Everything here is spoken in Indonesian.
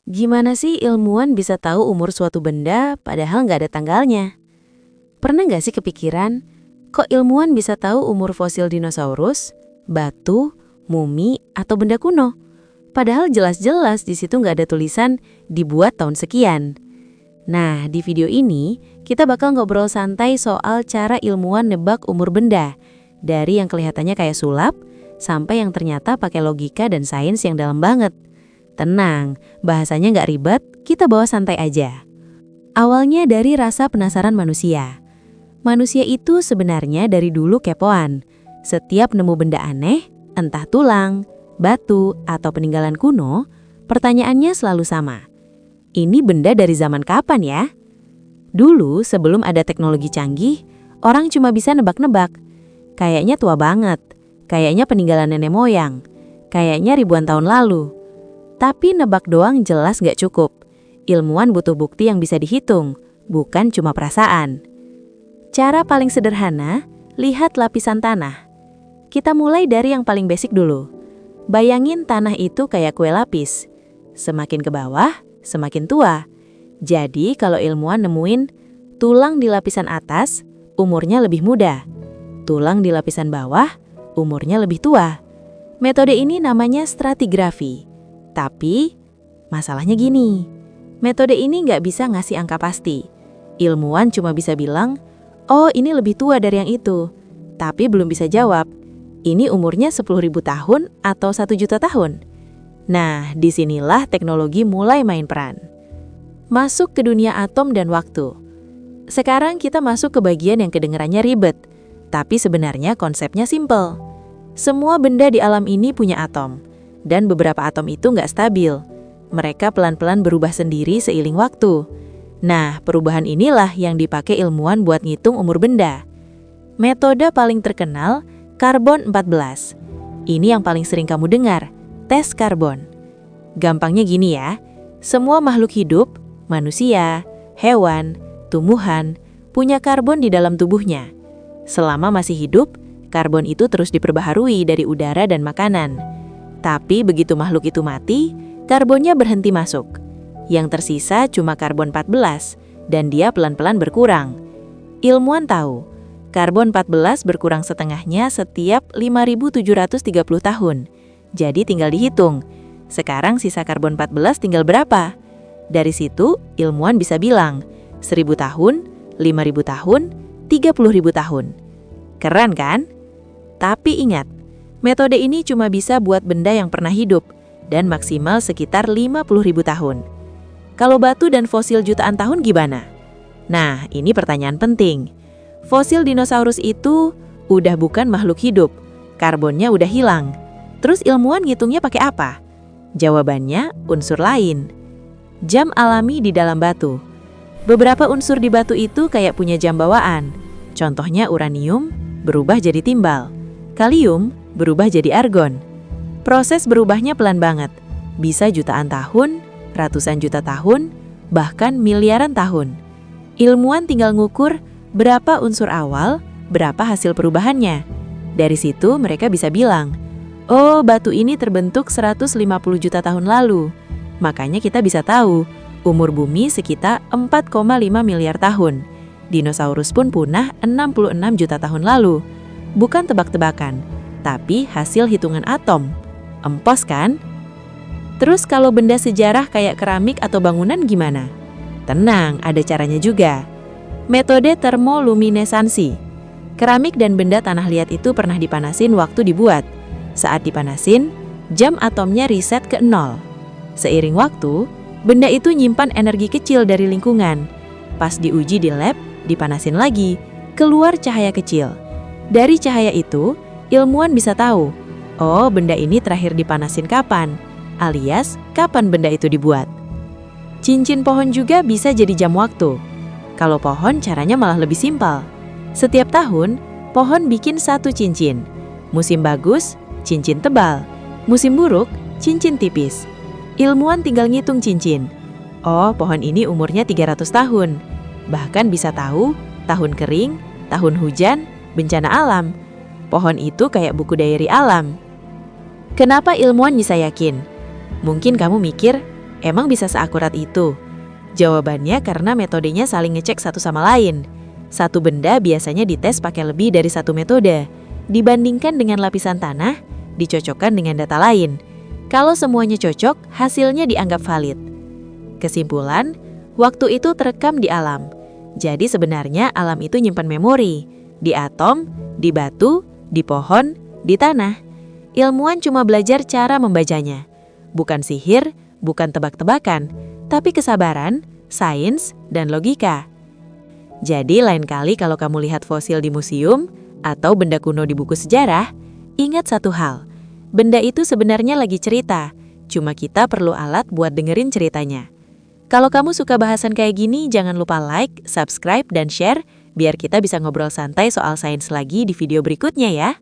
Gimana sih ilmuwan bisa tahu umur suatu benda padahal nggak ada tanggalnya? Pernah nggak sih kepikiran, kok ilmuwan bisa tahu umur fosil dinosaurus, batu, mumi, atau benda kuno? Padahal jelas-jelas di situ nggak ada tulisan dibuat tahun sekian. Nah, di video ini kita bakal ngobrol santai soal cara ilmuwan nebak umur benda, dari yang kelihatannya kayak sulap, sampai yang ternyata pakai logika dan sains yang dalam banget. Tenang, bahasanya nggak ribet, kita bawa santai aja. Awalnya dari rasa penasaran manusia. Manusia itu sebenarnya dari dulu kepoan. Setiap nemu benda aneh, entah tulang, batu, atau peninggalan kuno, pertanyaannya selalu sama. Ini benda dari zaman kapan ya? Dulu sebelum ada teknologi canggih, orang cuma bisa nebak-nebak. Kayaknya tua banget, kayaknya peninggalan nenek moyang, kayaknya ribuan tahun lalu. Tapi nebak doang jelas nggak cukup. Ilmuwan butuh bukti yang bisa dihitung, bukan cuma perasaan. Cara paling sederhana, lihat lapisan tanah. Kita mulai dari yang paling basic dulu. Bayangin tanah itu kayak kue lapis. Semakin ke bawah, semakin tua. Jadi kalau ilmuwan nemuin tulang di lapisan atas, umurnya lebih muda. Tulang di lapisan bawah, umurnya lebih tua. Metode ini namanya stratigrafi. Tapi, masalahnya gini, metode ini nggak bisa ngasih angka pasti. Ilmuwan cuma bisa bilang, oh ini lebih tua dari yang itu. Tapi belum bisa jawab, ini umurnya 10.000 tahun atau 1 juta tahun. Nah, disinilah teknologi mulai main peran. Masuk ke dunia atom dan waktu. Sekarang kita masuk ke bagian yang kedengarannya ribet, tapi sebenarnya konsepnya simple. Semua benda di alam ini punya atom. Dan beberapa atom itu nggak stabil. Mereka pelan-pelan berubah sendiri seiring waktu. Nah, perubahan inilah yang dipakai ilmuwan buat ngitung umur benda. Metode paling terkenal, karbon 14. Ini yang paling sering kamu dengar, tes karbon. Gampangnya gini ya, semua makhluk hidup, manusia, hewan, tumbuhan, punya karbon di dalam tubuhnya. Selama masih hidup, karbon itu terus diperbaharui dari udara dan makanan. Tapi begitu makhluk itu mati, karbonnya berhenti masuk. Yang tersisa cuma karbon 14, dan dia pelan-pelan berkurang. Ilmuwan tahu, karbon 14 berkurang setengahnya setiap 5.730 tahun. Jadi tinggal dihitung, sekarang sisa karbon 14 tinggal berapa? Dari situ, ilmuwan bisa bilang, 1.000 tahun, 5.000 tahun, 30.000 tahun. Keren kan? Tapi ingat, metode ini cuma bisa buat benda yang pernah hidup dan maksimal sekitar 50.000 tahun. Kalau batu dan fosil jutaan tahun gimana? Nah, ini pertanyaan penting. Fosil dinosaurus itu udah bukan makhluk hidup, karbonnya udah hilang. Terus ilmuwan ngitungnya pakai apa? Jawabannya unsur lain. Jam alami di dalam batu. Beberapa unsur di batu itu kayak punya jam bawaan. Contohnya uranium berubah jadi timbal. Kalium berubah jadi argon. Proses berubahnya pelan banget. Bisa jutaan tahun, ratusan juta tahun, bahkan miliaran tahun. Ilmuwan tinggal ngukur berapa unsur awal, berapa hasil perubahannya. Dari situ mereka bisa bilang, oh batu ini terbentuk 150 juta tahun lalu. Makanya kita bisa tahu, umur bumi sekitar 4,5 miliar tahun. Dinosaurus pun punah 66 juta tahun lalu. Bukan tebak-tebakan, tapi hasil hitungan atom. Empos kan? Terus kalau benda sejarah kayak keramik atau bangunan gimana? Tenang, ada caranya juga. Metode termoluminesansi. Keramik dan benda tanah liat itu pernah dipanasin waktu dibuat. Saat dipanasin, jam atomnya reset ke 0. Seiring waktu, benda itu nyimpan energi kecil dari lingkungan. Pas diuji di lab, dipanasin lagi, keluar cahaya kecil. Dari cahaya itu, ilmuwan bisa tahu, oh benda ini terakhir dipanasin kapan, alias kapan benda itu dibuat. Cincin pohon juga bisa jadi jam waktu. Kalau pohon caranya malah lebih simpel. Setiap tahun, pohon bikin satu cincin. Musim bagus, cincin tebal. Musim buruk, cincin tipis. Ilmuwan tinggal ngitung cincin. Oh, pohon ini umurnya 300 tahun. Bahkan bisa tahu tahun kering, tahun hujan, bencana alam. Pohon itu kayak buku diary alam. Kenapa ilmuwan bisa yakin? Mungkin kamu mikir, Emang bisa seakurat itu? Jawabannya karena metodenya saling ngecek satu sama lain. Satu benda biasanya dites pakai lebih dari satu metode. Dibandingkan dengan lapisan tanah, dicocokkan dengan data lain. Kalau semuanya cocok, hasilnya dianggap valid. Kesimpulan, waktu itu terekam di alam. Jadi sebenarnya alam itu nyimpan memori. Di atom, di batu, di pohon, di tanah. Ilmuwan cuma belajar cara membacanya. Bukan sihir, bukan tebak-tebakan, tapi kesabaran, sains, dan logika. Jadi lain kali kalau kamu lihat fosil di museum atau benda kuno di buku sejarah, ingat satu hal. Benda itu sebenarnya lagi cerita, cuma kita perlu alat buat dengerin ceritanya. Kalau kamu suka bahasan kayak gini, jangan lupa like, subscribe, dan share, biar kita bisa ngobrol santai soal sains lagi di video berikutnya ya.